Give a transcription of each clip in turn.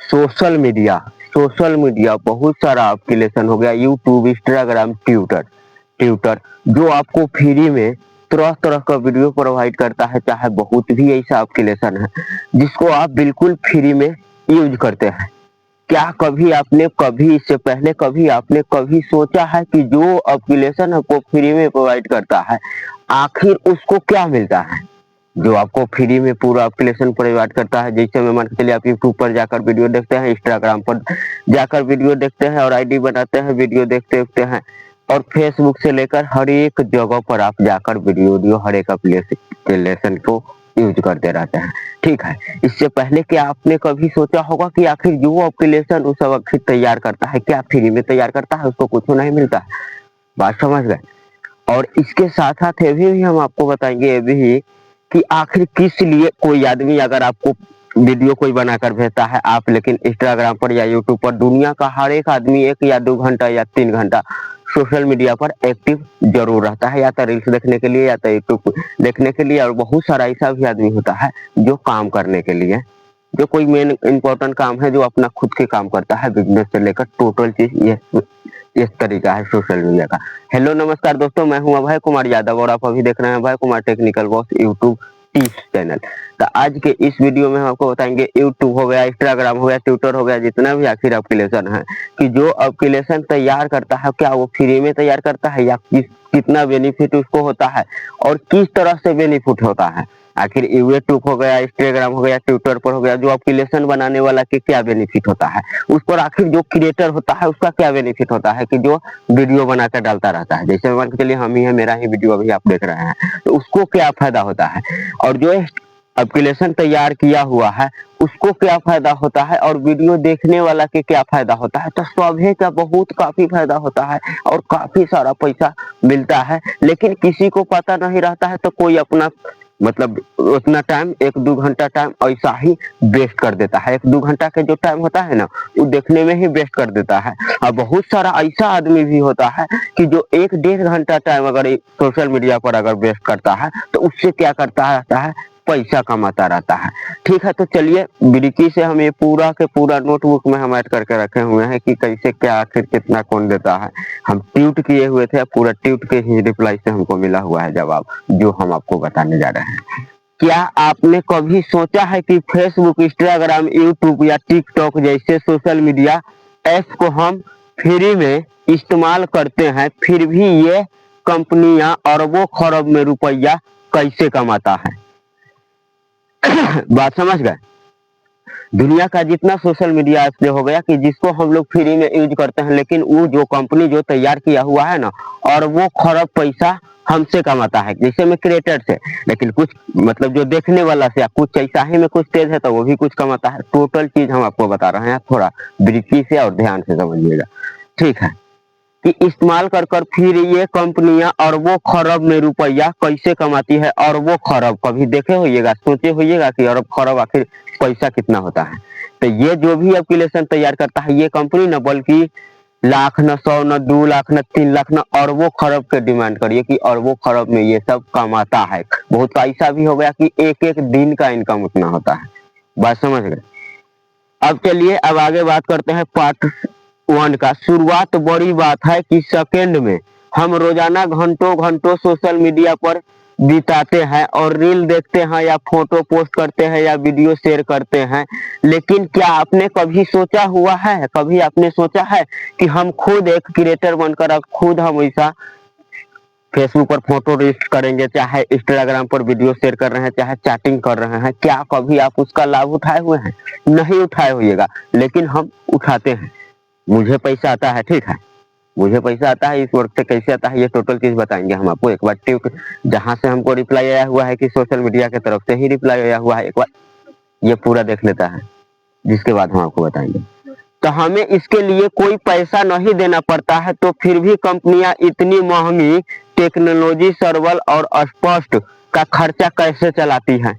Social media बहुत सारा application हो गया, यूट्यूब, इंस्टाग्राम, ट्विटर। ट्विटर जो आपको फ्री में तरह तरह का वीडियो प्रोवाइड करता है, चाहे बहुत भी ऐसा एप्लीकेशन है जिसको आप बिल्कुल फ्री में यूज करते हैं। क्या कभी आपने कभी इससे पहले कभी आपने कभी सोचा है कि जो एप्लीकेशन आपको फ्री में प्रोवाइड करता है, आखिर उसको क्या मिलता है? जो आपको फ्री में पूरा एप्लीकेशन प्रोवाइड करता है, जैसे मैं मान के चलिए आप यूट्यूब पर जाकर वीडियो देखते हैं, इंस्टाग्राम पर जाकर वीडियो देखते हैं और आईडी बनाते हैं, वीडियो देखते देखते हैं, और फेसबुक से लेकर हर एक जगह पर आप जाकर वीडियो हर एक एप्लीकेशन को यूज करते रहते हैं। ठीक है, इससे पहले क्या आपने कभी सोचा होगा कि आखिर जो एप्लीकेशन उस आखिर तैयार करता है, क्या फ्री में तैयार करता है, उसको कुछ नहीं मिलता है? बात समझ गए? और इसके साथ साथ ये भी हम आपको बताएंगे ये भी कि आखिर किस लिए कोई आदमी अगर आपको वीडियो कोई बनाकर भेजता है, आप लेकिन इंस्टाग्राम पर या यूट्यूब पर दुनिया का हर एक आदमी 1 या 2 घंटा या 3 घंटा सोशल मीडिया पर एक्टिव जरूर रहता है, या तो रील्स देखने के लिए या तो यूट्यूब देखने के लिए। और बहुत सारा ऐसा भी आदमी होता है जो काम करने के लिए, जो कोई मेन इम्पोर्टेंट काम है, जो अपना खुद के काम करता है, बिजनेस से लेकर टोटल चीज ये इस तरीका है सोशल मीडिया का। हेलो नमस्कार दोस्तों, मैं हूं अभय कुमार यादव और आप अभी देख रहे हैं Abhay Kumar technical boss YouTube tips channel. तो आज के इस वीडियो में हम आपको बताएंगे यूट्यूब हो गया, इंस्टाग्राम हो गया, ट्विटर हो गया, जितना भी आखिर एप्लीकेशन है, कि जो एप्लीकेशन तैयार करता है क्या वो फ्री में तैयार करता है या कितना बेनिफिट उसको होता है और किस तरह से बेनिफिट होता है। आखिर यूट्यूब हो गया, इंस्टाग्राम हो गया, ट्विटर पर हो गया, जो एप्लीकेशन बनाने वाला के क्या बेनिफिट होता है, उस पर आखिर जो क्रिएटर होता है उसका क्या बेनिफिट होता है, कि जो वीडियो बनाकर डालता रहता है, जैसे मान के चलिए हम ही है, मेरा ही वीडियो अभी आप देख रहे हैं, तो उसको क्या फायदा होता है, और जो एप्लीकेशन तैयार किया हुआ है उसको क्या फायदा होता है, और वीडियो देखने वाला के क्या फायदा होता है। तो सभी का बहुत काफी फायदा होता है और काफी सारा पैसा मिलता है, लेकिन किसी को पता नहीं रहता है, तो कोई अपना मतलब उतना टाइम 1-2 घंटा टाइम ऐसा ही वेस्ट कर देता है। 1-2 घंटा के जो टाइम होता है ना, वो देखने में ही वेस्ट कर देता है। और बहुत सारा ऐसा आदमी भी होता है कि जो 1-1.5 घंटा टाइम अगर सोशल मीडिया पर अगर वेस्ट करता है, तो उससे क्या करता रहता है, पैसा कमाता रहता है। ठीक है, तो चलिए बारीकी से हम ये पूरा के पूरा नोटबुक में हम ऐड करके रखे हुए हैं कि कैसे क्या आखिर कितना कौन देता है। हम ट्वीट किए हुए थे, पूरा ट्वीट के ही रिप्लाई से हमको मिला हुआ है जवाब, जो हम आपको बताने जा रहे हैं। क्या आपने कभी सोचा है कि फेसबुक, इंस्टाग्राम, यूट्यूब या टिकटॉक जैसे सोशल मीडिया ऐप को हम फ्री में इस्तेमाल करते हैं, फिर भी ये कंपनियां अरबों खरब में रुपया कैसे कमाता है? बात समझ गए? दुनिया का जितना सोशल मीडिया ऐप हो गया कि जिसको हम लोग फ्री में यूज करते हैं, लेकिन वो जो कंपनी जो तैयार किया हुआ है ना, और वो खरब पैसा हमसे कमाता है, जैसे में क्रिएटर से, लेकिन कुछ मतलब जो देखने वाला से, कुछ ऐसा ही में कुछ तेज है तो वो भी कुछ कमाता है। टोटल चीज हम आपको बता रहे हैं, थोड़ा बारीकी से और ध्यान से समझिएगा। ठीक है, कि इस्तेमाल कर कर फिर ये कंपनियां अरबों खरब में रुपया कैसे कमाती है। अरबों खरब कभी देखे होइएगा, सोचे होइएगा कि अरब खरब आखिर पैसा कितना होता है। तो ये जो भी एप्लीकेशन तैयार करता है ये कंपनी न, बल्कि लाख न, 100 न, 2 लाख न, 3 लाख न, अरबों खरब के डिमांड करिए कि अरबों खरब में ये सब कमाता है। बहुत ऐसा भी हो गया कि एक एक दिन का इनकम उतना होता है। बात समझ गए? अब चलिए अब आगे बात करते हैं पार्ट 1 का। शुरुआत बड़ी बात है कि सेकंड में हम रोजाना घंटों घंटों सोशल मीडिया पर बिताते हैं और रील देखते हैं या फोटो पोस्ट करते हैं या वीडियो शेयर करते हैं, लेकिन क्या आपने कभी सोचा हुआ है, कभी आपने सोचा है कि हम खुद एक क्रिएटर बनकर अब खुद हम ऐसा फेसबुक पर फोटो रील्स करेंगे, चाहे इंस्टाग्राम पर वीडियो शेयर कर रहे हैं, चाहे चैटिंग कर रहे हैं, क्या कभी आप उसका लाभ उठाए हुए हैं? नहीं उठाए होइएगा, लेकिन हम उठाते हैं। मुझे पैसा आता है, ठीक है, मुझे पैसा आता है, इस वर्क से कैसे आता है ये टोटल चीज बताएंगे हम आपको। एक बार ट्यूब जहां से हमको रिप्लाई आया हुआ है कि सोशल मीडिया की तरफ से ही रिप्लाई आया हुआ है, एक बार ये पूरा देख लेता है, जिसके बाद हम आपको बताएंगे। तो हमें इसके लिए कोई पैसा नहीं देना पड़ता है, तो फिर भी कंपनियां इतनी महंगी टेक्नोलॉजी, सर्वर और स्पष्ट का खर्चा कैसे चलाती हैं?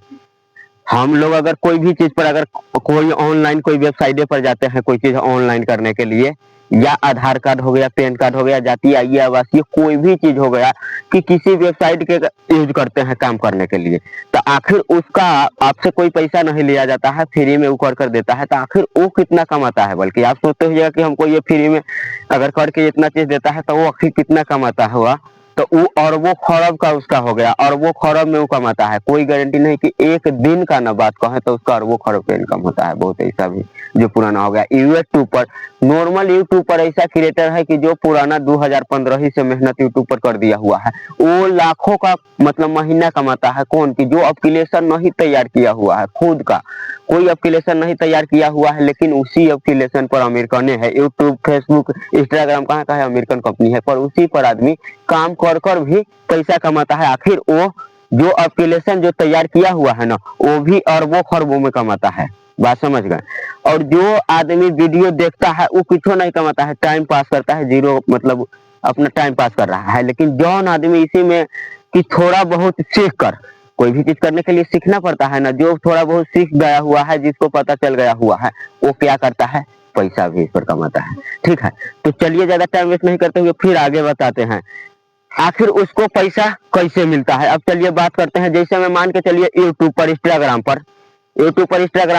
हम लोग अगर कोई भी चीज पर, अगर कोई ऑनलाइन कोई वेबसाइट पर जाते हैं कोई चीज ऑनलाइन करने के लिए, या आधार कार्ड हो गया, पैन कार्ड हो गया, जातीय आय आवासीय कोई भी चीज हो गया कि किसी वेबसाइट के यूज करते हैं काम करने के लिए, तो आखिर उसका आपसे कोई पैसा नहीं लिया जाता है, फ्री में वो कर देता है, तो आखिर वो कितना कमाता है। बल्कि आप सोचते होइएगा कि हमको ये फ्री में अगर करके इतना चीज देता है तो वो आखिर कितना कमाता हुआ, तो वो अरबों खरब का उसका हो गया, अरबों खरब में वो कमाता है। कोई गारंटी नहीं कि एक दिन का ना बात कहें तो उसका अरबों खरब का इनकम होता है। बहुत ऐसा भी जो पुराना हो गया यूट्यूब पर, नॉर्मल यूट्यूब पर ऐसा क्रिएटर है कि जो पुराना 2015 ही से मेहनत यूट्यूब पर कर दिया हुआ है, वो लाखों का मतलब महीना कमाता है। कौन की जो एप्लीकेशन नहीं तैयार किया हुआ है, खुद का कोई एप्लीकेशन नहीं तैयार किया हुआ है, लेकिन उसी एप्लीकेशन पर अमेरिकन है। यूट्यूब, फेसबुक, इंस्टाग्राम कहाँ का है, अमेरिकन कंपनी है, पर उसी पर आदमी काम कर कर भी पैसा कमाता है। आखिर वो जो एप्लीकेशन जो तैयार किया हुआ है ना, वो भी अरबों खरबों में कमाता है। बात समझ गए। और जो आदमी वीडियो देखता है वो कुछ नहीं कमाता है, टाइम पास करता है, जीरो मतलब अपना टाइम पास कर रहा है। लेकिन जौन आदमी इसी में कि थोड़ा बहुत सीख कर, कोई भी चीज करने के लिए सीखना पड़ता है ना, जो थोड़ा बहुत सीख गया हुआ है, जिसको पता चल गया हुआ है, वो क्या करता है, पैसा भी इस पर कमाता है। ठीक है, तो चलिए ज्यादा टाइम वेस्ट नहीं करते हुए फिर आगे बताते हैं आखिर उसको पैसा कैसे मिलता है। अब चलिए बात करते हैं, जैसे मैं मान के चलिए यूट्यूब पर, इंस्टाग्राम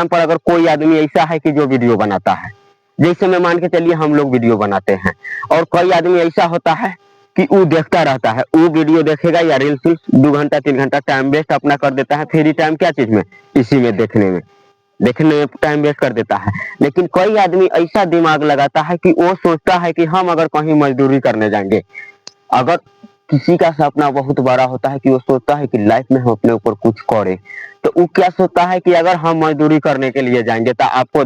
पर अगर कोई आदमी ऐसा है कि जो वीडियो बनाता है, जैसे मैं मान के चलिए हम लोग वीडियो बनाते हैं, और कोई आदमी ऐसा होता है कि वो देखता रहता है, वो वीडियो देखेगा या रील्स 2 घंटा 3 घंटा टाइम वेस्ट अपना कर देता है। फ्री टाइम क्या चीज में, इसी में देखने में टाइम वेस्ट कर देता है। लेकिन कोई आदमी ऐसा दिमाग लगाता है कि वो सोचता है कि हम अगर कहीं मजदूरी करने जाएंगे, अगर किसी का सपना बहुत बड़ा होता है कि वो सोचता है कि लाइफ में हम अपने ऊपर कुछ करें, तो वो क्या सोचता है कि अगर हम मजदूरी करने के लिए जाएंगे तो आपको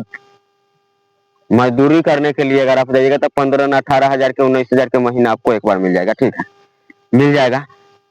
मजदूरी करने के लिए अगर आप जाइएगा तो 15 ना 18 हजार के 19 हजार के महीना आपको एक बार मिल जाएगा। ठीक है, मिल जाएगा,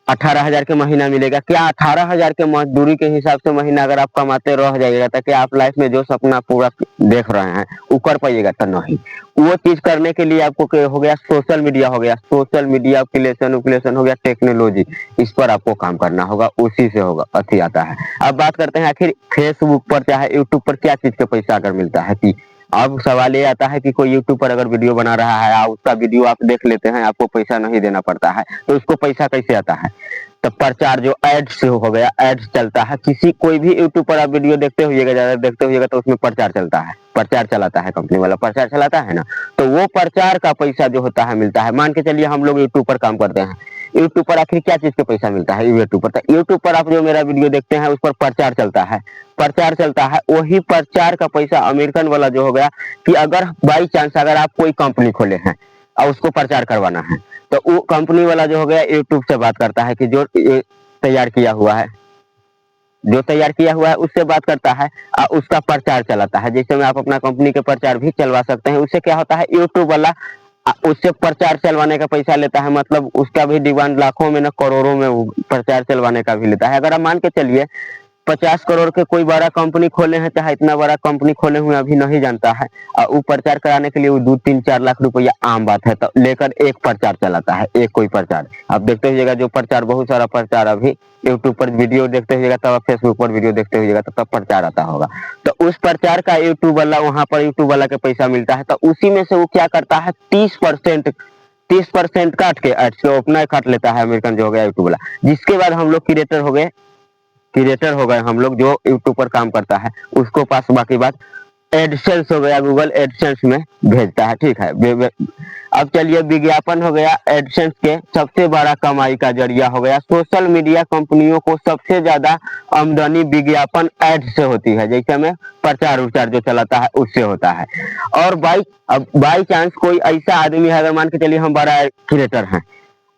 18 हजार के महीना मिलेगा। क्या 18 हजार के मजदूरी के हिसाब से महीना अगर आप कमाते रह जाइएगा तो क्या आप लाइफ में जो सपना पूरा देख रहे हैं वो कर पाइएगा? तो नहीं। वो चीज करने के लिए आपको हो गया सोशल मीडिया, हो गया सोशल मीडिया, एप्लीकेशन हो गया टेक्नोलॉजी, इस पर आपको काम करना होगा, उसी से होगा अच्छी आता है। अब बात करते हैं आखिर फेसबुक पर चाहे यूट्यूब पर क्या चीज का पैसा अगर मिलता है। कि अब सवाल ये आता है कि कोई यूट्यूब पर अगर वीडियो बना रहा है, उसका वीडियो आप देख लेते हैं, आपको पैसा नहीं देना पड़ता है, तो उसको पैसा कैसे आता है? तो प्रचार जो एड्स से हो गया, एड्स चलता है। किसी कोई भी यूट्यूब पर आप वीडियो देखते होइएगा, ज्यादा देखते होइएगा तो उसमें प्रचार चलता है, प्रचार चलाता है, कंपनी वाला प्रचार चलाता है ना, तो वो प्रचार का पैसा जो होता है मिलता है। मान के चलिए हम लोग यूट्यूब पर काम करते हैं, यूट्यूब पर आखिर क्या चीज का पैसा मिलता है? यूट्यूब पर, तो यूट्यूब पर आप जो मेरा वीडियो देखते हैं उस पर प्रचार चलता है, प्रचार चलता है। वही प्रचार का पैसा अमेरिकन वाला जो हो गया कि अगर बाई चांस अगर आप कोई कंपनी खोले हैं और उसको प्रचार करवाना है, तो वो कंपनी वाला जो हो गया यूट्यूब से बात करता है कि जो तैयार किया हुआ है, जो तैयार किया हुआ है उससे बात करता है और उसका प्रचार चलाता है। जैसे में आप अपना कंपनी के प्रचार भी चलवा सकते हैं। उससे क्या होता है, यूट्यूब वाला उससे प्रचार चलवाने का पैसा लेता है, मतलब उसका भी डिमांड लाखों में न करोड़ों में प्रचार चलवाने का भी लेता है। अगर आप मान के चलिए 50 करोड़ के कोई बड़ा कंपनी खोले हैं, चाहे इतना बड़ा कंपनी खोले हुए अभी नहीं जानता है, और वो प्रचार कराने के लिए वो 2 3 4 लाख रुपया आम बात है, तो लेकर एक प्रचार चलाता है, एक कोई प्रचार। आप देखते होइएगा जो प्रचार, बहुत सारा प्रचार अभी यूट्यूब पर वीडियो देखते होइएगा, तब फेसबुक पर वीडियो देखते होइएगा तब प्रचार आता होगा। तो उस प्रचार का यूट्यूब वाला, वहां पर यूट्यूब वाला के पैसा मिलता है। तो उसी में से वो क्या करता है, 30% काट के एड्स को अपना काट लेता है अमेरिकन जो हो गया यूट्यूब वाला। जिसके बाद हम लोग क्रिएटर हो गए हम लोग, जो यूट्यूब पर काम करता है, उसको पास बाकी बात एडसेंस हो गया, गूगल एडसेंस में भेजता है। ठीक है, अब चलिए विज्ञापन हो गया। एडसेंस के सबसे बड़ा कमाई का जरिया हो गया, सोशल मीडिया कंपनियों को सबसे ज्यादा आमदनी विज्ञापन एड से होती है। जैसे में प्रचार उचार जो चलाता है उससे होता है। और बाई चांस कोई ऐसा आदमी है, अगर मान के चलिए हम बड़ा क्रिएटर हैं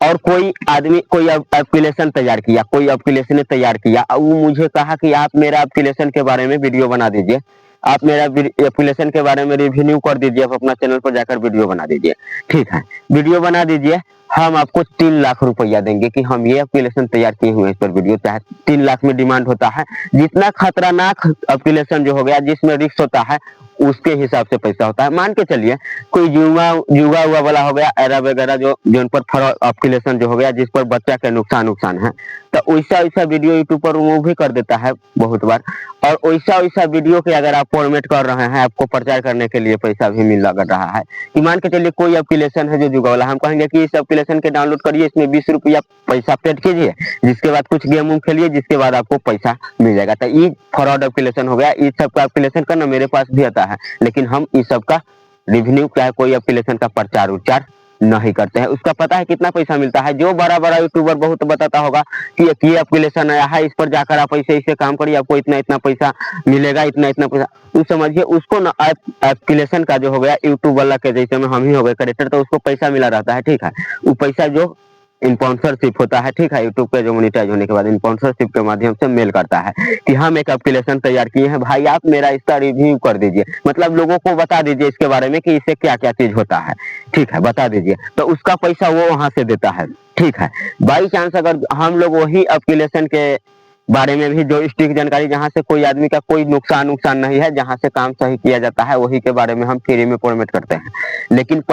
और कोई आदमी कोई एप्लीकेशन तैयार किया, कोई एप्लीकेशन ने तैयार किया, वो मुझे कहा कि आप मेरा एप्लीकेशन के बारे में वीडियो बना दीजिए, आप मेरा एप्लीकेशन के बारे में रिव्यू कर दीजिए, आप अपना चैनल पर जाकर वीडियो बना दीजिए। ठीक है, वीडियो बना दीजिए, हम आपको 3 लाख रुपया देंगे कि हम ये एप्लीकेशन तैयार किए हुए हैं, इस पर वीडियो चाहे 3 लाख में डिमांड होता है। जितना खतरनाक एप्लीकेशन जो हो गया, जिसमें रिस्क होता है, उसके हिसाब से पैसा होता है। मान के चलिए कोई जुआ जुआ हुआ वाला हो गया, एरा वगैरह जो जिन पर फ्रॉड एप्लीकेशन जो हो गया, जिस पर बच्चा के नुकसान है, तो वैसा वैसा वीडियो यूट्यूब पर रिमूव भी कर देता है बहुत बार। और वैसा वैसा वीडियो के अगर आप फॉर्मेट कर रहे हैं, आपको प्रचार करने के लिए पैसा भी मिल लग रहा है। कि मान के चलिए कोई एप्लीकेशन है जो जुआ वाला, हम कहेंगे कि इस एप्लीकेशन के डाउनलोड करिए, इसमें 20 रुपया पैसा पेड कीजिए, जिसके बाद कुछ गेम उम खेलिए, जिसके बाद आपको पैसा मिल जाएगा। तो ये फ्रॉड एप्लीकेशन हो गया। इस सब का एप्लीकेशन का ना मेरे पास भी आता है, लेकिन हम इस सब का रिव्यू क्या है, कोई एप्लीकेशन का प्रचार उच्चार नहीं करते हैं। उसका पता है कितना पैसा मिलता है। जो बड़ा बड़ा यूट्यूबर बहुत बताता होगा कि ये एप्लीकेशन आया है, इस पर जाकर आप ऐसे ऐसे काम करिए, आपको इतना इतना पैसा मिलेगा, इतना इतना पैसा। तो समझिए उसको ना एप्लीकेशन का जो हो गया, यूट्यूब वाला के जैसे में हम ही हो गए क्रिएटर, तो उसको पैसा मिला रहता है, ठीक है। वो पैसा जो स्पॉन्सरशिप होता है, ठीक है, यूट्यूब पे जो मोनेटाइज होने के बाद स्पॉन्सरशिप के माध्यम से मेल करता है कि हम एक एप्लीकेशन तैयार किए हैं भाई, आप मेरा इसका रिव्यू कर दीजिए, मतलब लोगों को बता दीजिए इसके बारे में कि इससे क्या क्या चीज होता है, ठीक है, बता दीजिए। तो उसका पैसा वो वहां से देता है, ठीक है। बाई चांस अगर हम लोग वही एप्लीकेशन के बारे में भी जो स्ट्रिक्ट जानकारी, जहां से कोई आदमी का कोई नुकसान नहीं है, जहां से काम सही किया जाता है, वही के बारे में हम फ्री में फॉर्मेट करते हैं। लेकिन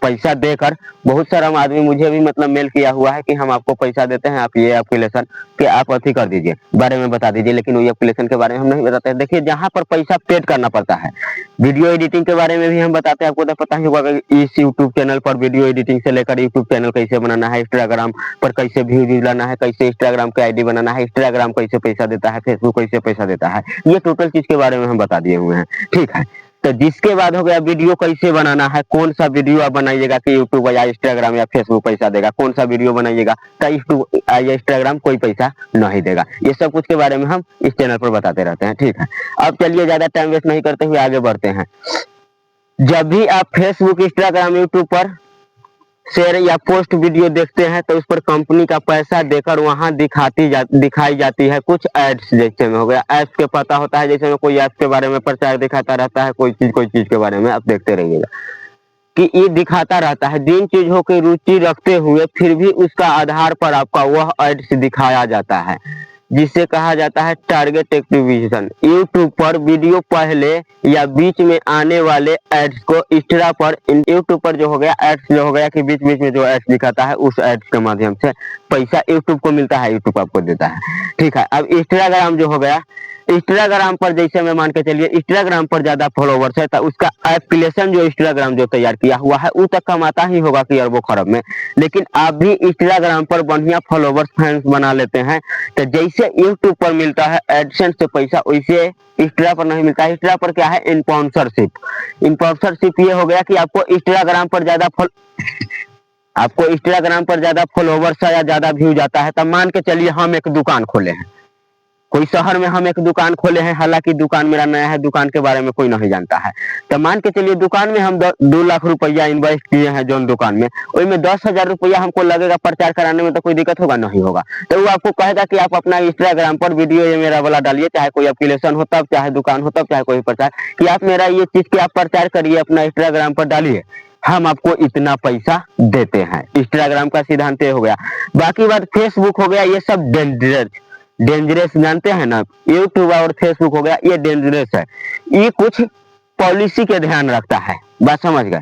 पैसा देकर बहुत सारा आदमी मुझे भी मतलब मेल किया हुआ है कि हम आपको पैसा देते हैं, आप ये एप्लीकेशन के आप अथी कर दीजिए, बारे में बता दीजिए, लेकिन वो एप्लीकेशन के बारे में हम नहीं बताते हैं। देखिए जहां पर पैसा पेड करना पड़ता है, वीडियो एडिटिंग के बारे में भी हम बताते हैं। आपको तो पता ही होगा कि इस यूट्यूब चैनल पर वीडियो एडिटिंग से लेकर यूट्यूब चैनल कैसे बनाना है, इंस्टाग्राम पर कैसे व्यूज लाना है, कैसे इंस्टाग्राम का आईडी बनाना है, इंस्टाग्राम कैसे पैसा देता है, फेसबुक कैसे पैसा देता है, ये टोटल चीज के बारे में हम बता दिए हुए हैं, ठीक है। तो जिसके बाद हो गया वीडियो कैसे बनाना है, कौन सा वीडियो आप बनाइएगा कि यूट्यूब या इंस्टाग्राम या फेसबुक पैसा देगा, कौन सा वीडियो बनाइएगा तो यूट्यूब या इंस्टाग्राम कोई पैसा नहीं देगा। ये सब कुछ के बारे में हम इस चैनल पर बताते रहते हैं, ठीक है। अब चलिए ज्यादा टाइम वेस्ट नहीं करते हुए आगे बढ़ते हैं। जब भी आप फेसबुक, इंस्टाग्राम, यूट्यूब पर शेयर या पोस्ट वीडियो देखते हैं, तो उस पर कंपनी का पैसा देकर वहां दिखाई जाती है कुछ एड्स, जैसे में हो गया एड्स के पता होता है, जैसे में कोई ऐप के बारे में प्रचार दिखाता रहता है, कोई चीज के बारे में आप देखते रहिएगा कि ये दिखाता रहता है। जिन चीजों की रुचि रखते हुए फिर भी उसका आधार पर आपका वह एड्स दिखाया जाता है, जिसे कहा जाता है टारगेट एक्टिविजेशन। यूट्यूब पर वीडियो पहले या बीच में आने वाले एड्स को इंस्टा पर, यूट्यूब पर जो हो गया एड्स जो हो गया कि बीच बीच में जो एड्स दिखाता है, उस एड्स के माध्यम से पैसा यूट्यूब को मिलता है, यूट्यूब आपको देता है, ठीक है। अब इंस्टाग्राम जो हो गया, इंस्टाग्राम पर जैसे मैं मान के चलिए इंस्टाग्राम पर ज्यादा फॉलोवर्स है, तो उसका एप्लीकेशन जो इंस्टाग्राम जो तैयार किया हुआ है वो तक कमाता ही होगा कि अरबों खरब में। लेकिन आप भी इंस्टाग्राम पर बढ़िया फॉलोवर्स फैंस बना लेते हैं, तो जैसे यूट्यूब पर मिलता है एडसेंस से पैसा, वैसे इंस्टा पर नहीं मिलता है। इंस्टा पर क्या है, स्पॉन्सरशिप ये हो गया कि आपको इंस्टाग्राम पर ज्यादा फॉलोवर्स या ज्यादा व्यूज आता है। तब मान के चलिए हम एक दुकान खोले हैं, कोई शहर में हम एक दुकान खोले हैं, हालांकि दुकान मेरा नया है, दुकान के बारे में कोई नहीं जानता है। तो मान के चलिए दुकान में हम 2 लाख रुपया इन्वेस्ट किए हैं जो दुकान में, उसमें 10,000 रुपया हमको लगेगा प्रचार कराने में, तो कोई दिक्कत होगा नहीं होगा। तो वो आपको कहेगा कि आप अपना इंस्टाग्राम पर वीडियो ये मेरा वाला डालिए, चाहे कोई एप्लीकेशन हो तब, चाहे दुकान हो तब, चाहे कोई प्रचार, कि आप मेरा ये चीज की आप प्रचार करिए, अपना इंस्टाग्राम पर डालिए, हम आपको इतना पैसा देते हैं। इंस्टाग्राम का सिद्धांत हो गया। बाकी बात फेसबुक हो गया, ये सब डेंजरस जानते हैं ना, यूट्यूब और फेसबुक हो गया, ये डेंजरस है। ये कुछ पॉलिसी के ध्यान रखता है, बात समझ गए।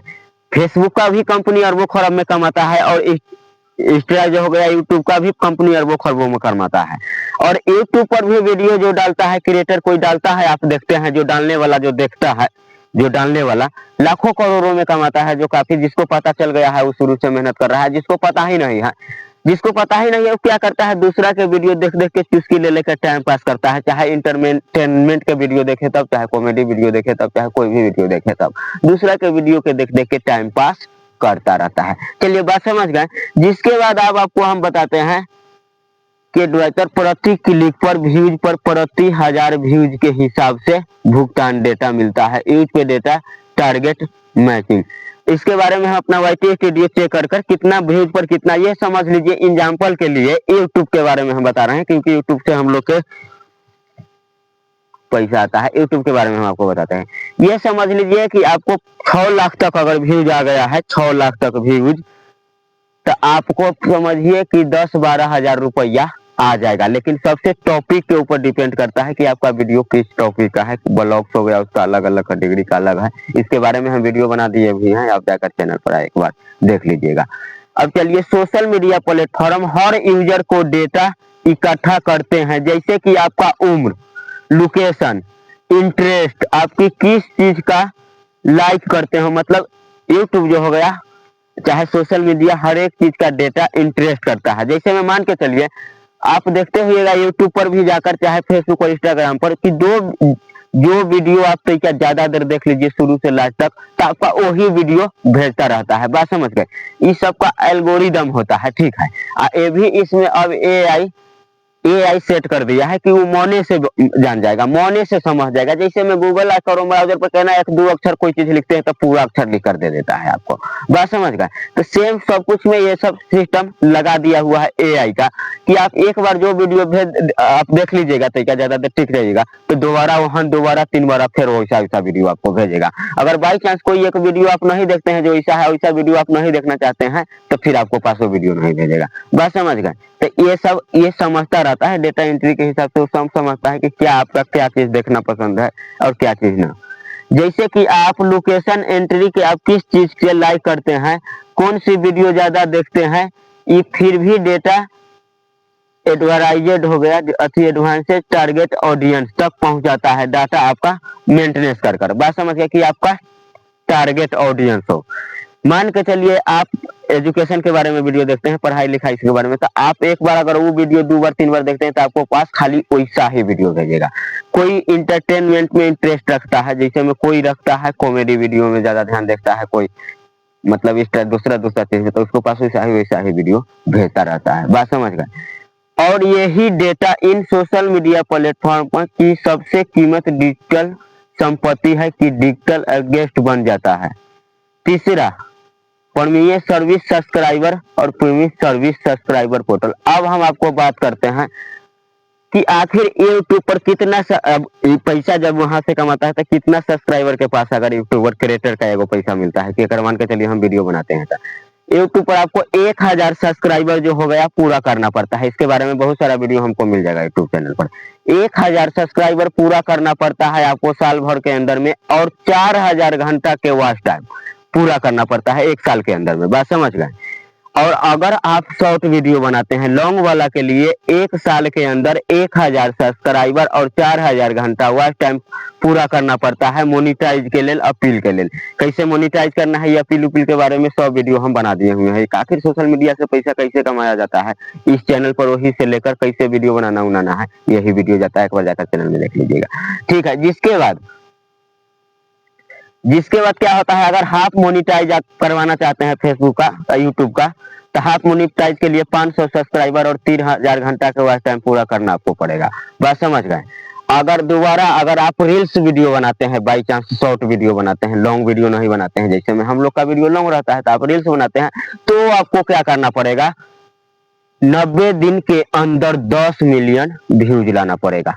फेसबुक का भी कंपनी अरबों खरब में कमाता है, और इंस्टा जो हो गया यूट्यूब का भी कंपनी अरबों खरबों में कमाता है। और यूट्यूब पर भी वीडियो जो डालता है क्रिएटर, कोई डालता है, आप देखते हैं जो डालने वाला जो देखता है, जो डालने वाला लाखों करोड़ों में कमाता है। जो काफी जिसको पता चल गया है वो शुरू से मेहनत कर रहा है, जिसको पता ही नहीं है वो क्या करता है, दूसरा के वीडियो देख देख के चुस्की ले लेकर टाइम पास करता है। चाहे इंटरटेनमेंट के वीडियो देखे तब, चाहे कॉमेडी वीडियो देखे तब, चाहे कोई भी वीडियो देखे तब, दूसरा के वीडियो के देख देख के टाइम पास करता रहता है। चलिए बात समझ गए। जिसके बाद अब आपको हम बताते हैं कि ड्वाइटर प्रति क्लिक पर व्यूज पर प्रति 1000 व्यूज के हिसाब से भुगतान डेटा मिलता है। यूज पे डेटा टारगेट मैचिंग, इसके बारे में हम अपना वाईटी स्टूडियो चेक कर कितना व्यूज पर कितना, ये समझ लीजिए। एग्जांपल के लिए यूट्यूब के बारे में हम बता रहे हैं, क्योंकि यूट्यूब से हम लोग के पैसा आता है, यूट्यूब के बारे में हम आपको बताते हैं। ये समझ लीजिए कि आपको 6 लाख तक अगर व्यूज आ गया है, 6 लाख तक व्यूज, तो आपको समझिए कि 10-12 हजार रुपया आ जाएगा। लेकिन सबसे टॉपिक के ऊपर डिपेंड करता है कि आपका वीडियो किस टॉपिक का है। ब्लॉग्स हो गया उसका अलग अलग कैटेगरी का अलग है, इसके बारे में हम वीडियो बना दिए भी हैं, आप जाकर चैनल पर आए एक बार देख लीजिएगा। अब चलिए, सोशल मीडिया प्लेटफॉर्म हर यूजर को डेटा इकट्ठा करते हैं, जैसे कि आपका उम्र, लोकेशन, इंटरेस्ट, आपकी किस चीज का लाइक करते हो, मतलब यूट्यूब जो हो गया चाहे सोशल मीडिया हर एक चीज का डेटा इंटरेस्ट करता है। जैसे मैं मान के चलिए, आप देखते हुएगा यूट्यूब पर भी जाकर चाहे फेसबुक और इंस्टाग्राम पर कि जो वीडियो आप तो क्या ज्यादा देर देख लीजिए शुरू से लास्ट तक, तो आपका वही वीडियो भेजता रहता है। बात समझ गए, इस सब का एल्गोरिदम होता है, ठीक है। ये भी इसमें अब एआई सेट कर दिया है कि वो मौने से जान जाएगा, मौने से समझ जाएगा। जैसे मैं गूगल क्रोम ब्राउजर पर कहना एक दो अक्षर कोई चीज लिखते हैं तो पूरा अक्षर लिख कर दे देता है आपको। बात समझ गए, तो सेम सब कुछ में ये सब सिस्टम लगा दिया हुआ है एआई का कि आप एक बार जो वीडियो भेज आप देख लीजिएगा तो क्या ज्यादा देर टिक रहिएगा, तो दोबारा 3 बार फिर वैसा वैसा वीडियो आपको भेजेगा। अगर बाई चांस कोई एक वीडियो आप नहीं देखते हैं जो ऐसा है, वैसा वीडियो आप नहीं देखना चाहते हैं, तो फिर आपको पास वो वीडियो नहीं भेजेगा। बात समझ गए, तो ये समझता रहता है डेटा एंट्री के हिसाब से, वो सब समझता है कि क्या आपका क्या चीज देखना पसंद है और क्या चीज ना। जैसे कि आप लोकेशन एंट्री के आप किस चीज के लाइक करते हैं, कौन सी वीडियो ज्यादा देखते हैं, ये फिर भी डेटा एडवर्टाइज्ड हो गया, अति एडवांसेड टारगेट ऑडियंस तक पहुंचाता है डाटा आपका मेंटेनेंस कर। बात समझ गए कि आपका टारगेट ऑडियंस हो। मान के चलिए आप एजुकेशन के बारे में वीडियो देखते हैं, पढ़ाई लिखाई के बारे में, तो आप एक बार अगर वो वीडियो 2 बार 3 बार देखते हैं तो आपको पास खाली वैसा ही वीडियो भेजेगा। कोई इंटरटेनमेंट में इंटरेस्ट रखता है, जैसे में कोई रखता है कॉमेडी वीडियो में ज्यादा ध्यान देखता है, कोई मतलब इस तरह दूसरा चीज है, तो उसको पास वैसा ही वीडियो भेजता रहता है। बात समझ गए। और यही डेटा इन सोशल मीडिया प्लेटफॉर्म पर की सबसे कीमत डिजिटल संपत्ति है कि डिजिटल गेस्ट बन जाता है। तीसरा, प्रीमियम सर्विस सब्सक्राइबर और प्रीमियम सर्विस सब्सक्राइबर पोर्टल। अब हम आपको बात करते हैं कि आखिर यूट्यूब पर कितना पैसा जब वहां से कमाता है तो कितना सब्सक्राइबर के पास अगर यूट्यूबर क्रिएटर का एगो पैसा मिलता है कि अगर मान के चलिए हम वीडियो बनाते हैं तो यूट्यूब पर आपको 1000 सब्सक्राइबर जो हो गया पूरा करना पड़ता है। इसके बारे में बहुत सारा वीडियो हमको मिल जाएगा यूट्यूब चैनल पर। 1000 सब्सक्राइबर पूरा करना पड़ता है आपको साल भर के अंदर में, और 4000 घंटा के वॉच टाइम पूरा करना पड़ता है एक साल के अंदर में। बात समझ गए। और अगर आप शॉर्ट वीडियो बनाते हैं लॉन्ग वाला के लिए, एक साल के अंदर 1000 सब्सक्राइबर और 4000 घंटा वॉच टाइम पूरा करना पड़ता है मोनिटाइज के लिए, अपील के लिए। कैसे मोनिटाइज करना है, ये अपील उपील के बारे में 100 वीडियो हम बना दिए हुए हैं। आखिर सोशल मीडिया से पैसा कैसे कमाया जाता है इस चैनल पर, वही से लेकर कैसे वीडियो बनाना उनाना है, यही वीडियो जाता है, एक बार जाकर चैनल में देख लीजिएगा, ठीक है। जिसके बाद क्या होता है, अगर हाफ मोनिटाइज आप करवाना चाहते हैं फेसबुक का यूट्यूब का, तो हाफ मोनिटाइज के लिए 500 सब्सक्राइबर और 3000 घंटा का वॉच टाइम पूरा करना आपको पड़ेगा। बात समझ गए। अगर आप रील्स वीडियो बनाते हैं, बाई चांस शॉर्ट वीडियो बनाते हैं, लॉन्ग वीडियो नहीं बनाते हैं, जैसे में हम लोग का वीडियो लॉन्ग रहता है तो आप रील्स बनाते हैं, तो आपको क्या करना पड़ेगा, 90 दिन के अंदर 10 मिलियन व्यूज लाना पड़ेगा।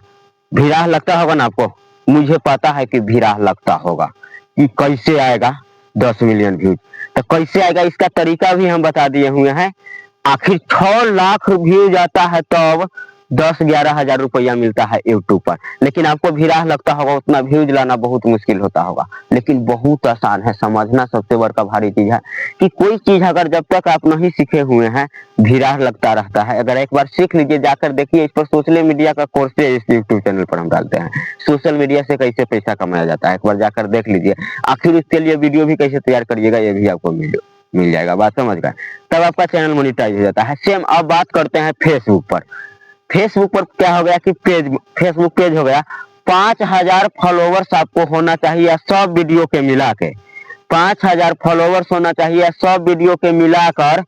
भिराह लगता होगा ना आपको, मुझे पता है कि भिराह लगता होगा कि कैसे आएगा 10 मिलियन व्यूज। तो कैसे आएगा इसका तरीका भी हम बता दिए हुए हैं। आखिर 6 लाख व्यूज आता है तब 10-11 हजार रुपया मिलता है यूट्यूब पर। लेकिन आपको भिराह लगता होगा, उतना व्यूज लाना बहुत मुश्किल होता होगा, लेकिन बहुत आसान है। समझना सबसे बड़का भारी चीज है कि कोई चीज अगर जब तक आप नहीं सीखे हुए हैं भिराह लगता रहता है। अगर एक बार सीख लीजिए, जाकर देखिए, इस पर सोशल मीडिया का कोर्स इस यूट्यूब चैनल पर हम डालते हैं, सोशल मीडिया से कैसे पैसा कमाया जाता है, एक बार जाकर देख लीजिए। आखिर उसके लिए वीडियो भी कैसे तैयार करिएगा ये भी आपको मिल जाएगा। बात समझ गए, तब आपका चैनल मोनिटाइज हो जाता है। सेम अब बात करते हैं फेसबुक पर। फेसबुक पर क्या हो गया कि फेसबुक पेज हो गया, 5000 फॉलोवर्स आपको होना चाहिए सब वीडियो के मिला के, 5000 फॉलोवर्स होना चाहिए सब वीडियो के मिलाकर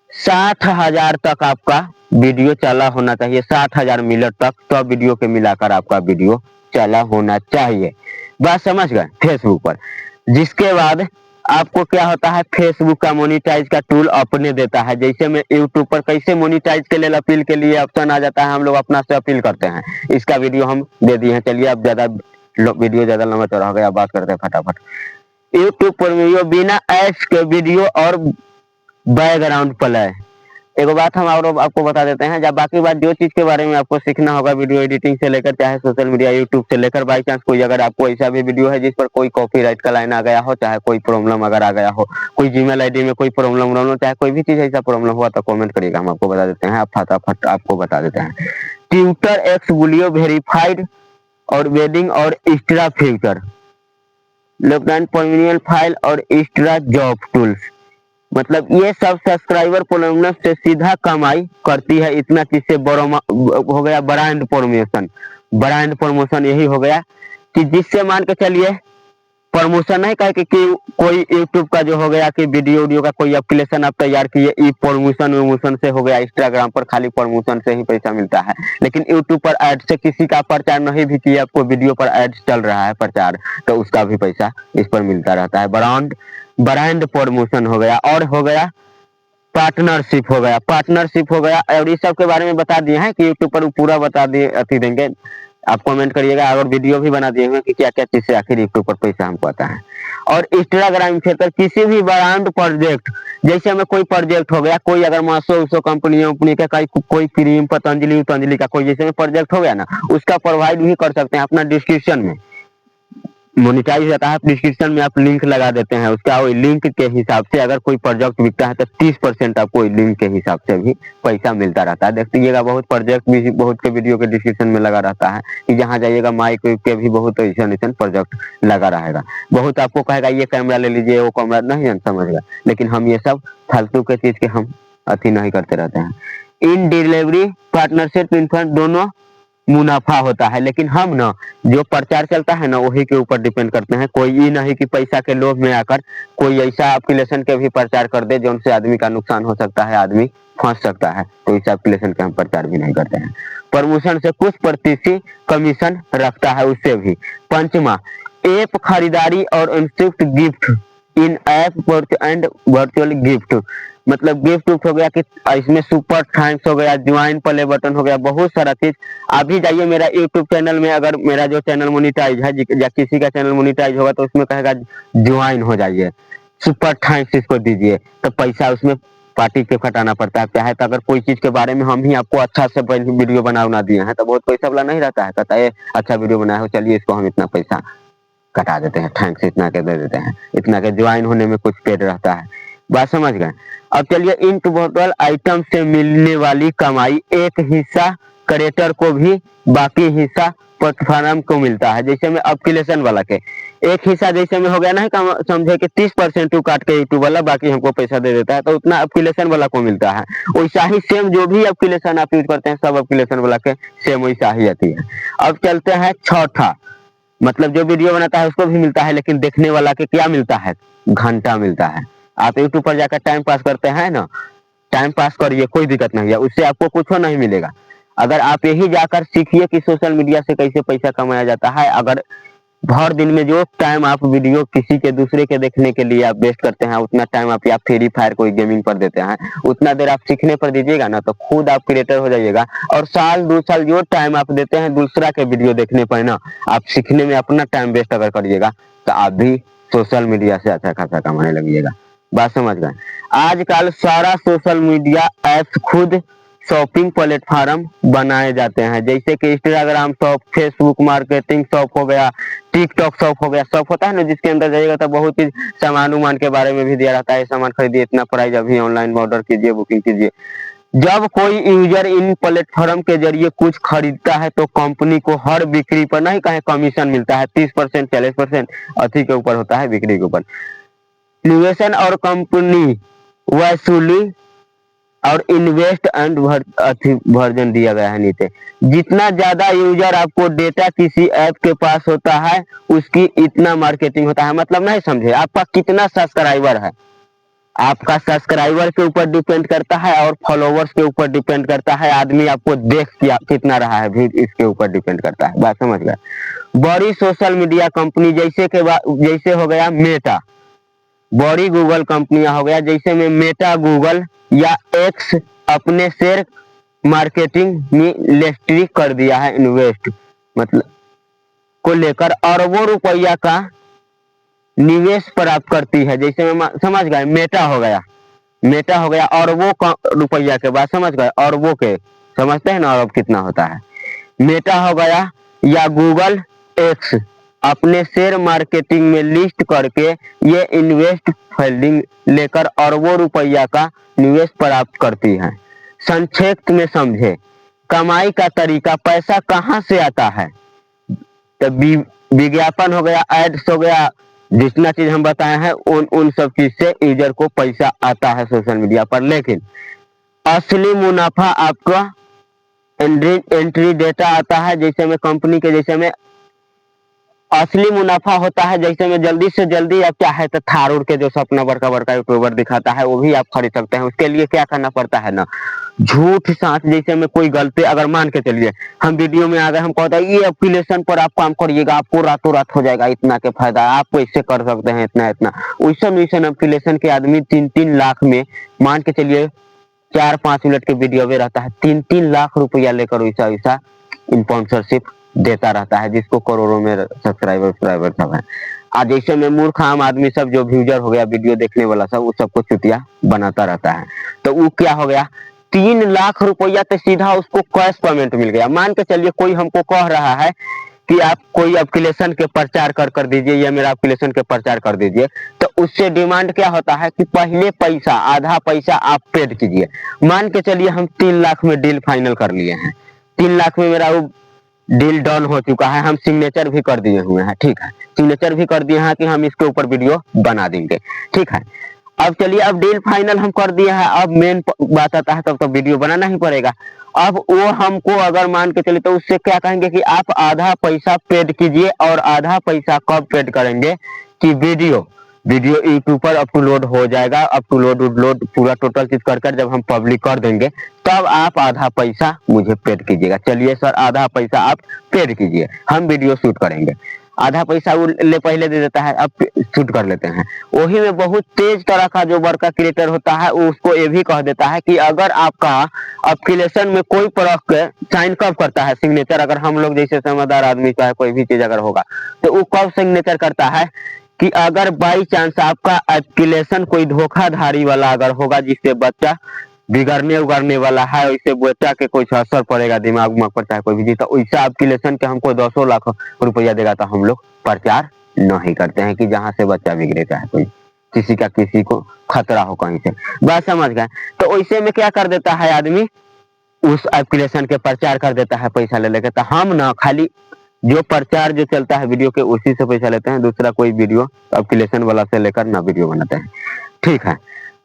60,000 तक आपका वीडियो चला होना चाहिए, 60,000 मिनट तक सब वीडियो के मिलाकर आपका वीडियो चला होना चाहिए। बात समझ गए फेसबुक पर। जिसके बाद आपको क्या होता है, फेसबुक का मोनिटाइज का टूल अपने देता है। जैसे में यूट्यूब पर कैसे मोनिटाइज के लिए अपील के लिए ऑप्शन आ जाता है, हम लोग अपना से अपील करते हैं, इसका वीडियो हम दे दिए हैं। चलिए अब वीडियो ज्यादा लंबा चौड़ा हो गया, बात करते हैं फटाफट। यूट्यूब पर बिना एड्स के वीडियो और बैकग्राउंड प्ले। एक बात हम और आपको बता देते हैं, जब बाकी बात जो चीज के बारे में आपको सीखना होगा वीडियो एडिटिंग से लेकर चाहे सोशल मीडिया यूट्यूब से लेकर, बाई चांस कोई अगर आपको ऐसा भी वीडियो है जिस पर कोई कॉपीराइट का लाइन आ गया हो, चाहे कोई प्रॉब्लम अगर आ गया हो, कोई जीमेल आईडी में कोई प्रॉब्लम चाहे कोई भी चीज ऐसा प्रॉब्लम हुआ तो कमेंट करिएगा, हम आपको बता देते हैं। आप फटाफट आपको बता देते हैं। ट्विटर एक्स वूलियो वेरीफाइड और वेडिंग और एक्स्ट्रा फ्यूचर, लेफ्ट पोमिनियल फाइल और एक्स्ट्रा जॉब टूल्स, मतलब ये सब सब्सक्राइबर प्रॉब्लम से सीधा कमाई करती है। इतना चीज से हो गया ब्रांड प्रमोशन। ब्रांड प्रमोशन यही हो गया कि जिससे मान के चलिए प्रमोशन नहीं कहे कि कोई यूट्यूब का जो हो गया कि वीडियो का कोई एप्लीकेशन आप तैयार किए, ई प्रमोशन से हो गया। इंस्टाग्राम पर खाली प्रमोशन से ही पैसा मिलता है, लेकिन यूट्यूब पर एड से किसी का प्रचार नहीं भी किया, आपको वीडियो पर एड चल रहा है प्रचार, तो उसका भी पैसा इस पर मिलता रहता है। ब्रांड प्रमोशन हो गया, और हो गया पार्टनरशिप हो गया। पार्टनरशिप हो गया, और इस सब के बारे में बता दिए हैं कि यूट्यूब पर पूरा बता दिए अति देंगे, आप कमेंट करिएगा। और वीडियो भी बना दिए हैं कि क्या क्या चीज से आखिर यूट्यूब पर पैसा हमको आता है। और इंस्टाग्राम क्षेत्र किसी भी ब्रांड प्रोजेक्ट, जैसे हमें कोई प्रोजेक्ट हो गया, कोई अगर मासो कंपनी का कोई क्रीम पतंजलि का कोई जैसे में प्रोजेक्ट हो गया ना, उसका प्रोवाइड भी कर सकते हैं अपना डिस्क्रिप्शन में। मोनिटाइज रहता है, डिस्क्रिप्शन में आप लिंक लगा देते हैं, उसका वही लिंक के हिसाब से अगर कोई प्रोजेक्ट बिकता है तो 30% आपको लिंक के हिसाब से भी पैसा मिलता रहता है। देखिएगा बहुत प्रोजेक्ट भी बहुत के वीडियो के डिस्क्रिप्शन में लगा रहता है कि जहाँ जाइएगा माइक के भी बहुत ऐसा प्रोजेक्ट लगा रहेगा। बहुत आपको कहेगा ये कैमरा ले लीजिए, वो कैमरा नहीं समझेगा, लेकिन हम ये सब फालतू के चीज के हम अति नहीं करते रहते हैं। इन डिलीवरी पार्टनरशिप दोनों मुनाफा होता है, लेकिन हम ना जो प्रचार चलता है ना वही के ऊपर डिपेंड करते हैं। कोई ये नहीं कि पैसा के लोभ में आकर कोई ऐसा एप्लीकेशन के भी प्रचार कर दे जो उनसे आदमी का नुकसान हो सकता है, आदमी फंस सकता है, तो इस एप्लीकेशन का हम प्रचार भी नहीं करते हैं। प्रमोशन से कुछ प्रतिशत कमीशन रखता है उससे भी। पंचमा, ऐप खरीदारी और institute gift in app and virtual gift, मतलब गिफ्ट हो गया कि इसमें सुपर थैंक्स हो गया, ज्वाइन प्ले बटन हो गया, बहुत सारा चीज। अभी जाइए मेरा यूट्यूब चैनल में, अगर मेरा जो चैनल मोनिटाइज है या किसी का चैनल मोनिटाइज होगा तो उसमें कहेगा ज्वाइन हो जाइए, सुपर थैंक्स इसको दीजिए, तो पैसा उसमें पार्टी के खटाना पड़ता है। चाहे तो अगर कोई चीज के बारे में हम ही आपको अच्छा से वीडियो बना दिए हैं तो बहुत पैसा वाला नहीं रहता है, कहता है अच्छा वीडियो बनाया हो, चलिए इसको हम इतना पैसा कटा देते हैं, थैंक्स इतना के दे देते हैं, इतना के ज्वाइन होने में कुछ पेड रहता है। बात समझ गए। अब चलिए इन टोटल आइटम से मिलने वाली कमाई एक हिस्सा क्रिएटर को भी, बाकी हिस्सा प्लेटफॉर्म को मिलता है। जैसे में एप्लीकेशन वाला के एक हिस्सा जैसे में हो गया ना, समझे कि 30% काट के यूट्यूब वाला बाकी हमको पैसा दे देता है, तो उतना एप्लीकेशन वाला को मिलता है। वैसा ही सेम जो भी एप्लीकेशन आप यूज करते हैं सब एप्लीकेशन वाला के सेम वैसा ही आती है। अब चलते हैं चौथा, मतलब जो वीडियो बनाता है उसको भी मिलता है, लेकिन देखने वाला के क्या मिलता है, घंटा मिलता है। आप यूट्यूब पर जाकर टाइम पास करते हैं ना, टाइम पास करिए, कोई दिक्कत नहीं है, उससे आपको कुछ नहीं मिलेगा। अगर आप यही जाकर सीखिए कि सोशल मीडिया से कैसे पैसा कमाया जाता है। अगर भर दिन में जो टाइम आप वीडियो किसी के दूसरे के देखने के लिए आप वेस्ट करते हैं, उतना टाइम आप या फ्री फायर कोई गेमिंग पर देते हैं, उतना देर आप सीखने पर दीजिएगा ना, तो खुद आप क्रिएटर हो जाइएगा। और साल 2 साल जो टाइम आप देते हैं दूसरा के वीडियो देखने पर ना, आप सीखने में अपना टाइम वेस्ट अगर करिएगा तो आप भी सोशल मीडिया से अच्छा खासा कमाने लगिएगा। बात समझ गए। आजकल सारा सोशल मीडिया ऐप्स खुद शॉपिंग प्लेटफॉर्म बनाए जाते हैं, जैसे कि Instagram shop, Facebook marketing shop हो गया, टिकटॉक शॉप हो गया। शॉप होता है ना जिसके अंदर जाइएगा तो बहुत ही सामान उमान के बारे में भी दिया रहता है, सामान खरीदिए इतना प्राइस, अभी ऑनलाइन ऑर्डर कीजिए, बुकिंग कीजिए। जब कोई यूजर इन प्लेटफॉर्म के जरिए कुछ खरीदता है तो कंपनी को हर बिक्री पर नहीं कहे कमीशन मिलता है, 30% 40% अति के ऊपर होता है बिक्री के ऊपर। निवेशन और कंपनी वसूली और इन्वेस्ट एंड वर्जन दिया गया है नीचे। जितना ज्यादा यूजर आपको डेटा किसी ऐप के पास होता है उसकी इतना मार्केटिंग होता है। मतलब नहीं समझे, आपका कितना सब्सक्राइबर है, आपका सब्सक्राइबर के ऊपर डिपेंड करता है और फॉलोवर्स के ऊपर डिपेंड करता है, आदमी आपको देख कितना रहा है भी इसके ऊपर डिपेंड करता है। बात समझ गए। बड़ी सोशल मीडिया कंपनी जैसे हो गया मेटा, बड़ी गूगल कंपनियां हो गया, जैसे में मेटा गूगल या एक्स अपने शेयर मार्केटिंग में लिस्टिंग कर दिया है, इन्वेस्ट मतलब को लेकर अरबों रुपया का निवेश प्राप्त करती है। जैसे में समझ गए, मेटा हो गया, मेटा हो गया अरबों रुपया के बाद, समझ गए, अरबों के, समझते हैं ना अरब कितना होता है। मेटा हो गया या गूगल एक्स अपने शेयर मार्केटिंग में लिस्ट करके ये इन्वेस्ट फंडिंग लेकर अरबों रुपया का निवेश प्राप्त करती है। संक्षेप में समझे, कमाई का तरीका, पैसा कहाँ से आता है, तो विज्ञापन हो गया, एड्स हो गया, जितना चीज हम बताए हैं उन सब चीज से यूजर को पैसा आता है सोशल मीडिया पर। लेकिन असली मुनाफा आपका एंट्री डेटा आता है, जैसे में कंपनी के, जैसे में असली मुनाफा होता है, जैसे में जल्दी से जल्दी आप चाहे तो थार के जो सपना बड़का बड़का यूट्यूबर दिखाता है वो भी आप खरीद सकते हैं। उसके लिए क्या करना पड़ता है ना, झूठ साथ, जैसे में कोई गलती, अगर मान के चलिए हम वीडियो में आ गए, हम कहते हैं ये एप्लीकेशन पर आप काम करिएगा आपको रातों रात हो जाएगा इतना के फायदा, आप इससे कर सकते हैं इतना इतना, वैसन एप्लीकेशन के आदमी 3-3 लाख में, मान के चलिए 4-5 मिनट के वीडियो में रहता है, 3-3 लाख रुपया लेकर वैसा वैसा स्पॉन्सरशिप देता रहता है, जिसको करोड़ों में सब्सक्राइबर सब है। आज जैसे में मूर्ख आम आदमी सब जो व्यूजर हो गया, वीडियो देखने वाला सब, वो सबको चुतिया बनाता रहता है। तो वो क्या हो गया, 3 लाख रुपया तो सीधा उसको कैश पेमेंट मिल गया। मान के चलिए कोई हमको कह रहा है कि आप कोई एप्लीकेशन के प्रचार कर दीजिए या मेरा एप्लीकेशन के प्रचार कर दीजिए, तो उससे डिमांड क्या होता है कि पहले पैसा, आधा पैसा आप पेड कीजिए। मान के चलिए हम 3 लाख में डील फाइनल कर लिए हैं, 3 लाख में मेरा वो डील डन हो चुका है, हम सिग्नेचर भी कर दिए हुए हैं, ठीक है, सिग्नेचर भी कर दिए हैं कि हम इसके ऊपर वीडियो बना देंगे, ठीक है। अब चलिए, अब डील फाइनल हम कर दिए हैं, अब मेन बात आता है तब तो वीडियो बनाना ही पड़ेगा। अब वो हमको अगर मान के चले तो उससे क्या कहेंगे कि आप आधा पैसा पेड कीजिए, और आधा पैसा कब पेड करेंगे कि वीडियो यूट्यूब पर अपलोड हो जाएगा, अपलोड पूरा टोटल चीज कर जब हम पब्लिक कर देंगे तब आप आधा पैसा मुझे पेड कीजिएगा। चलिए सर, आधा पैसा आप पेड कीजिए, हम वीडियो शूट करेंगे। आधा पैसा वो पहले दे देता है, अब शूट कर लेते हैं। वही में बहुत तेज तरह का जो बड़का क्रिएटर होता है वो उसको ये भी कह देता है कि अगर आपका एप्लीकेशन में कोई तरह के साइन कब करता है, सिग्नेचर, अगर हम लोग जैसे समझदार आदमी चाहे कोई भी चीज अगर होगा तो वो कब सिग्नेचर करता है कि अगर बाई चांस आपका एप्लीकेशन कोई धोखाधड़ी वाला अगर होगा, जिससे बच्चा बिगड़ने उगड़ने वाला है, इससे बच्चा के कुछ असर पड़ेगा दिमाग उमाग पर, चाहे कोई भी चीज, तो वैसा एप्लीकेशन के हमको 200 लाख रुपया देगा तो हम लोग प्रचार नहीं करते हैं कि जहां से बच्चा बिगड़े, चाहे कोई किसी को खतरा हो कहीं से, बात समझ गए। तो वैसे में क्या कर देता है आदमी, उस एप्लीकेशन के प्रचार कर देता है पैसा ले लेकर। तो हम ना खाली जो प्रचार जो चलता है वीडियो के उसी से पैसा लेते हैं, दूसरा कोई वीडियो एप्लीकेशन वाला से लेकर ना वीडियो बनाते हैं, ठीक है।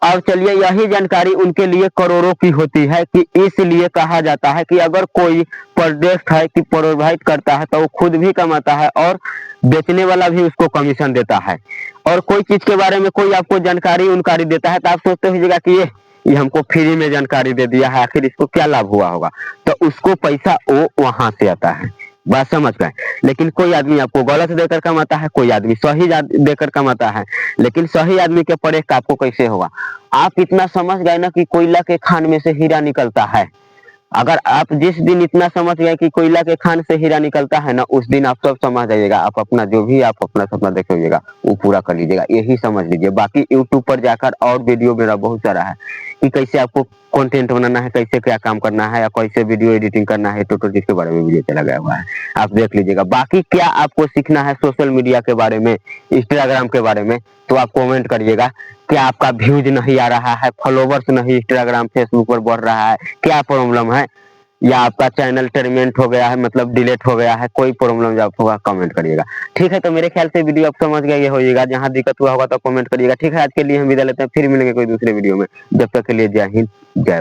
अब चलिए, यही जानकारी उनके लिए करोड़ों की होती है कि इसलिए कहा जाता है कि अगर कोई प्रोडक्ट है कि प्रोवाइड करता है तो वो खुद भी कमाता है और बेचने वाला भी उसको कमीशन देता है। और कोई चीज के बारे में कोई आपको जानकारी देता है तो आप सोचते होइएगा कि ये हमको फ्री में जानकारी दे दिया है, आखिर इसको क्या लाभ हुआ होगा, तो उसको पैसा वो वहां से आता है, बात समझ गए। लेकिन कोई आदमी आपको गलत देकर कमाता है, कोई आदमी सही देकर कमाता है, लेकिन सही आदमी के पड़े आपको कैसे होगा। आप इतना समझ गए ना कि कोयला के खान में से हीरा निकलता है, अगर आप जिस दिन इतना समझ गए कि कोयला के खान से हीरा निकलता है ना, उस दिन आप सब समझ जाइएगा, आप अपना जो भी आप अपना सपना देखिएगा वो पूरा कर लीजिएगा, यही समझ लीजिए। बाकी यूट्यूब पर जाकर और वीडियो मेरा बहुत सारा है कि कैसे आपको कंटेंट बनाना है, कैसे क्या काम करना है, या कैसे वीडियो एडिटिंग करना है, टोटल इसके बारे में वीडियो चला गया हुआ है, आप देख लीजिएगा। बाकी क्या आपको सीखना है सोशल मीडिया के बारे में, इंस्टाग्राम के बारे में, तो आप कमेंट करिएगा। क्या आपका व्यूज नहीं आ रहा है, फॉलोवर्स नहीं इंस्टाग्राम फेसबुक पर बढ़ रहा है, क्या प्रॉब्लम है, या आपका चैनल टर्मिनेट हो गया है, मतलब डिलीट हो गया है, कोई प्रॉब्लम जब होगा कमेंट करिएगा, ठीक है। तो मेरे ख्याल से वीडियो आप समझ गए होइएगा, जहां दिक्कत हुआ होगा तो कमेंट करिएगा, ठीक है। आज के लिए हम विदा लेते हैं, फिर मिलेंगे कोई दूसरे वीडियो में, जब तक के लिए जय हिंद जय